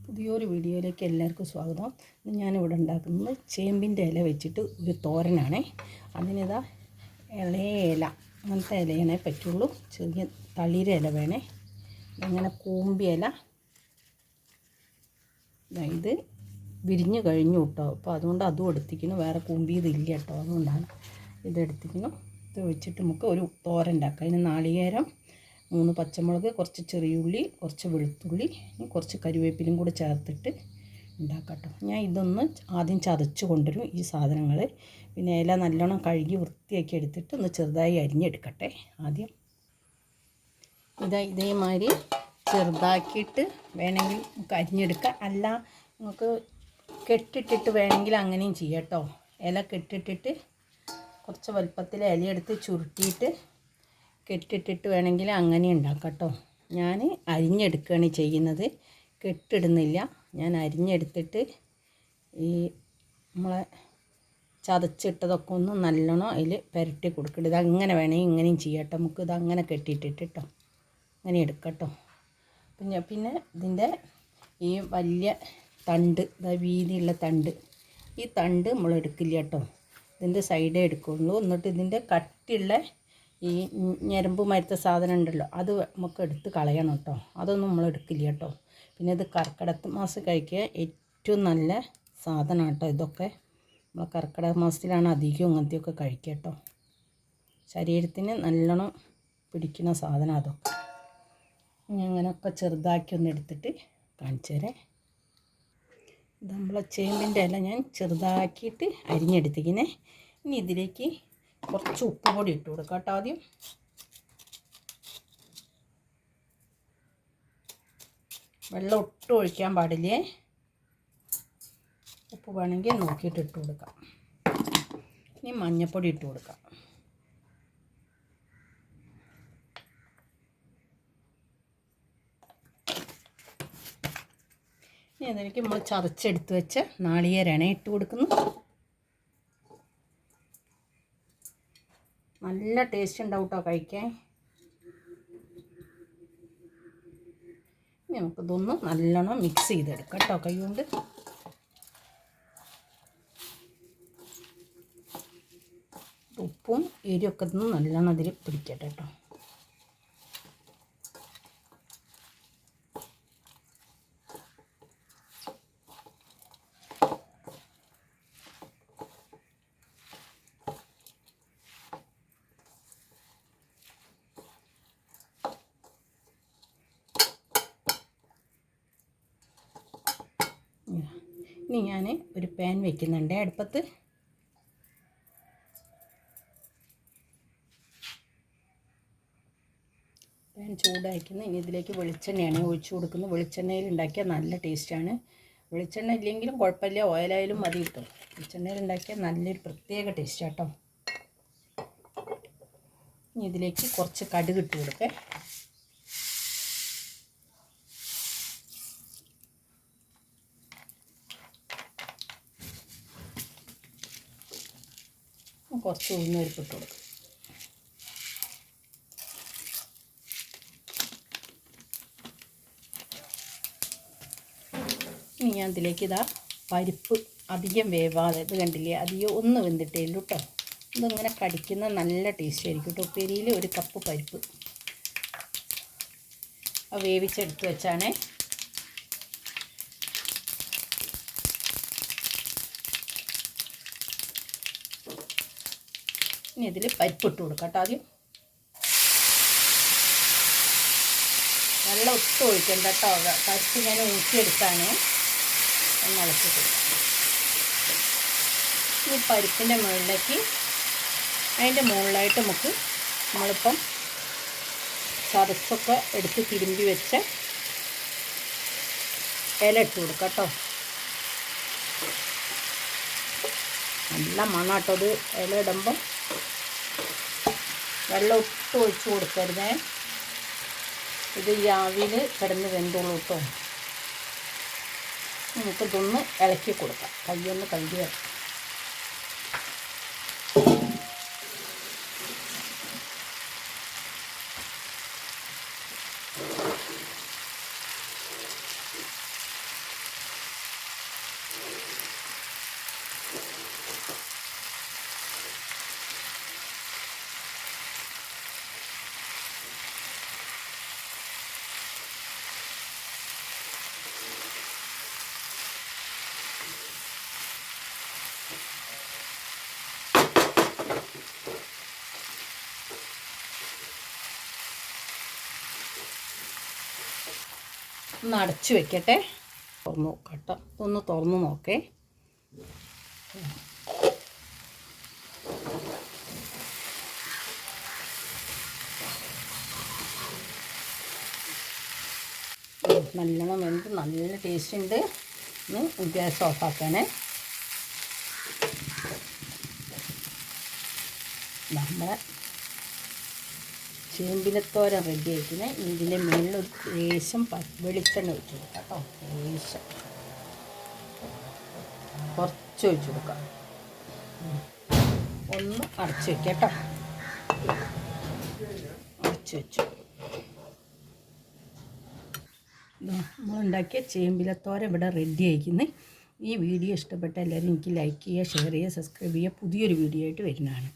പുതിയൊരു വീഡിയോയിലേക്ക് എല്ലാവർക്കും സ്വാഗതം. ഞാനിവിടെ ഉണ്ടാക്കുന്നത് ചേമ്പിൻ്റെ ഇല വെച്ചിട്ട് ഒരു തോരനാണ്. അതിനിതാ ഇളയ ഇല, അങ്ങനത്തെ ഇലയാണേ പറ്റുള്ളൂ. ചെറിയ തളിര ഇല വേണേ. ഇങ്ങനെ കൂമ്പിയ ഇല. ഇത് വിരിഞ്ഞ് കഴിഞ്ഞു കേട്ടോ. അപ്പോൾ അതുകൊണ്ട് അതും എടുത്തിരിക്കുന്നു. വേറെ കൂമ്പിയതില്ല കേട്ടോ, അതുകൊണ്ടാണ് ഇതെടുത്തിരിക്കുന്നു. ഇത് വെച്ചിട്ട് നമുക്ക് ഒരു തോരൻ ഉണ്ടാക്കാം. അതിന് നാളികേരം, 3 പച്ചമുളക്, കുറച്ച് ചെറിയുള്ളി, കുറച്ച് വെളുത്തുള്ളി, കുറച്ച് കരിവേപ്പിലും കൂടെ ചേർത്തിട്ട് ഉണ്ടാക്കാം കേട്ടോ. ഞാൻ ഇതൊന്ന് ആദ്യം ചതച്ച് കൊണ്ടുവരും ഈ സാധനങ്ങൾ. പിന്നെ ഇല നല്ലോണം കഴുകി വൃത്തിയാക്കി എടുത്തിട്ട് ഒന്ന് ചെറുതായി അരിഞ്ഞെടുക്കട്ടെ. ആദ്യം ഇതേമാതിരി ചെറുതാക്കിയിട്ട് വേണമെങ്കിൽ നമുക്ക് അരിഞ്ഞെടുക്കാം. അല്ല നമുക്ക് കെട്ടിട്ടിട്ട് വേണമെങ്കിൽ അങ്ങനെയും ചെയ്യാം കേട്ടോ. ഇല കെട്ടിട്ടിട്ട് കുറച്ച് വലുപ്പത്തിൽ ഇലയെടുത്ത് ചുരുട്ടിയിട്ട് കെട്ടിട്ടിട്ട് വേണമെങ്കിൽ അങ്ങനെ ഉണ്ടാക്കാം കേട്ടോ. ഞാൻ അരിഞ്ഞെടുക്കുകയാണ് ചെയ്യുന്നത്, കെട്ടിടുന്നില്ല. ഞാൻ അരിഞ്ഞെടുത്തിട്ട് ഈ നമ്മളെ ചതച്ചിട്ടതൊക്കെ ഒന്ന് നല്ലോണം അതിൽ പുരട്ടി കൊടുക്കട്ടെ. ഇതങ്ങനെ വേണമെങ്കിൽ ഇങ്ങനെയും ചെയ്യാം കേട്ടോ. നമുക്ക് ഇതങ്ങനെ കെട്ടിയിട്ടിട്ട് കേട്ടോ അങ്ങനെ എടുക്കാം കേട്ടോ. പിന്നെ ഇതിൻ്റെ ഈ വലിയ തണ്ട്, വീതിയുള്ള തണ്ട്, ഈ തണ്ട് നമ്മൾ എടുക്കില്ല കേട്ടോ. ഇതിൻ്റെ സൈഡേ എടുക്കുള്ളൂ. എന്നിട്ട് ഇതിൻ്റെ കട്ടിയുള്ള ഈ ഞരമ്പ് മരത്ത സാധനം ഉണ്ടല്ലോ, അത് നമുക്ക് എടുത്ത് കളയണം കേട്ടോ. അതൊന്നും നമ്മൾ എടുക്കില്ല കേട്ടോ. പിന്നെ ഇത് കർക്കിടക മാസം കഴിക്കുക ഏറ്റവും നല്ല സാധനമാണ് കേട്ടോ. ഇതൊക്കെ നമ്മൾ കർക്കിടക മാസത്തിലാണ് അധികം ഇങ്ങനത്തെയൊക്കെ കഴിക്കുക കേട്ടോ. ശരീരത്തിന് നല്ലോണം പിടിക്കുന്ന സാധനം അതൊക്കെ. ഇനി അങ്ങനെയൊക്കെ ചെറുതാക്കി ഒന്ന് എടുത്തിട്ട് കാണിച്ചു തരാം. ഇത് നമ്മളെ ചേമ്പിൻ്റെ ഇല ഞാൻ ചെറുതാക്കിയിട്ട് അരിഞ്ഞെടുത്തിരിക്കുന്നത്. ഇനി ഇതിലേക്ക് കുറച്ച് ഉപ്പ് പൊടി ഇട്ട് കൊടുക്കാം കേട്ടോ. ആദ്യം വെള്ളം ഒട്ടും ഒഴിക്കാൻ പാടില്ലേ. ഉപ്പ് വേണമെങ്കിൽ നോക്കിയിട്ട് ഇട്ട് കൊടുക്കാം. ഇനി മഞ്ഞൾപ്പൊടി ഇട്ട് കൊടുക്കാം. ഇനി അതിലേക്ക് നമ്മൾ ചതച്ചെടുത്ത് വെച്ച നാളികേരമാണ് ഇട്ട് കൊടുക്കുന്നു. നല്ല ടേസ്റ്റ് ഉണ്ടാവും കേട്ടോ കഴിക്കാൻ. ഇനി നമുക്കിതൊന്ന് നല്ലോണം മിക്സ് ചെയ്തെടുക്കാം കേട്ടോ കൈ കൊണ്ട്. ഉപ്പും എരിവൊക്കെ ഒന്ന് നല്ലോണം അതിൽ പിടിക്കട്ടെ കേട്ടോ. ഇനി ഞാൻ ഒരു പാൻ വയ്ക്കുന്നുണ്ട് അടുപ്പത്ത്. പാൻ ചൂടായിരിക്കുന്നു. ഇനി ഇതിലേക്ക് വെളിച്ചെണ്ണയാണ് ഒഴിച്ചു കൊടുക്കുന്നത്. വെളിച്ചെണ്ണയിൽ ഉണ്ടാക്കിയാൽ നല്ല ടേസ്റ്റാണ്. വെളിച്ചെണ്ണ ഇല്ലെങ്കിലും കുഴപ്പമില്ല, ഓയിലായാലും മതി കിട്ടും. വെളിച്ചെണ്ണയിൽ ഉണ്ടാക്കിയാൽ നല്ലൊരു പ്രത്യേക ടേസ്റ്റാണ് കേട്ടോ. ഇനി ഇതിലേക്ക് കുറച്ച് കടുക് ഇട്ട് കൊടുക്കേ. കുറച്ച് ഉഴുന്നുപരിപ്പ് ഇട്ട് കൊടുക്കും. ഇനി ഞാൻ ഇതിലേക്ക് പരിപ്പ് അധികം വേവാതെ, ഇത് കണ്ടില്ലേ, അധികം ഒന്ന് വെന്തിട്ടേ ഉള്ളൂ കേട്ടോ. ഇതിങ്ങനെ കടിക്കുന്ന നല്ല ടേസ്റ്റ് ആയിരിക്കും കേട്ടോ. ഉപ്പേരിയിൽ 1 കപ്പ് പരിപ്പ് വേവിച്ചെടുത്ത് വെച്ചാണേ. ഇനി ഇതിൽ പരിപ്പിട്ട് കൊടുക്കാം കേട്ടോ. ആദ്യം വെള്ളം ഒട്ടും ഒഴിക്കണ്ട കേട്ടോ. പരിപ്പ് ഞാൻ ഊറ്റിയെടുത്താണ്. ഒന്ന് ഇളക്കി കൊടുക്കാം. ഈ പരിപ്പിൻ്റെ മുകളിലേക്ക്, അതിൻ്റെ മുകളിലായിട്ട് നമുക്ക് നമ്മളിപ്പം ചതച്ചൊക്കെ എടുത്ത് തിരുമ്പി വെച്ച ഇല ഇട്ട് കൊടുക്കാം കേട്ടോ. നല്ല മണാട്ടോ ഇത്. ഇല ഇടുമ്പം വെള്ളം ഒട്ടും ഒഴിച്ച് കൊടുക്കരുതേ. ഇത് ഈ ആവിയിൽ കിടന്ന് വെന്തോളൂ കേട്ടോ. നമുക്കിതൊന്ന് ഇളക്കി കൊടുക്കാം. കയ്യൊന്ന് കഴുകി വെക്കാം. ഒന്ന് അടച്ച് വെക്കട്ടെ. തുറന്ന് നോക്കട്ടോ, ഒന്ന് തുറന്ന് നോക്കേ. നല്ലോണം വെന്ത് നല്ല ടേസ്റ്റ് ഉണ്ട്. ഗ്യാസ് ഓഫാക്കാനേ. നമ്മുടെ ചേമ്പിലത്തോരൻ റെഡി ആയിട്ടിന്. ഇതിൻ്റെ മുകളിൽ ഒരു ലേശം വെളിച്ചെണ്ണ ഒഴിച്ചു കൊടുക്കാം കേട്ടോ. ലേശം കുറച്ച് ഒഴിച്ചു കൊടുക്കാം. ഒന്ന് അടച്ച് വയ്ക്കാം കേട്ടോ. അടച്ച് വെച്ചു. നമ്മളുണ്ടാക്കിയ ചേമ്പിലത്തോരൻ ഇവിടെ റെഡി ആയിരിക്കുന്നത്. ഈ വീഡിയോ ഇഷ്ടപ്പെട്ട എല്ലാവരും എനിക്ക് ലൈക്ക് ചെയ്യുക, ഷെയർ ചെയ്യുക, സബ്സ്ക്രൈബ് ചെയ്യുക. പുതിയൊരു വീഡിയോ ആയിട്ട് വരുന്നതാണ്.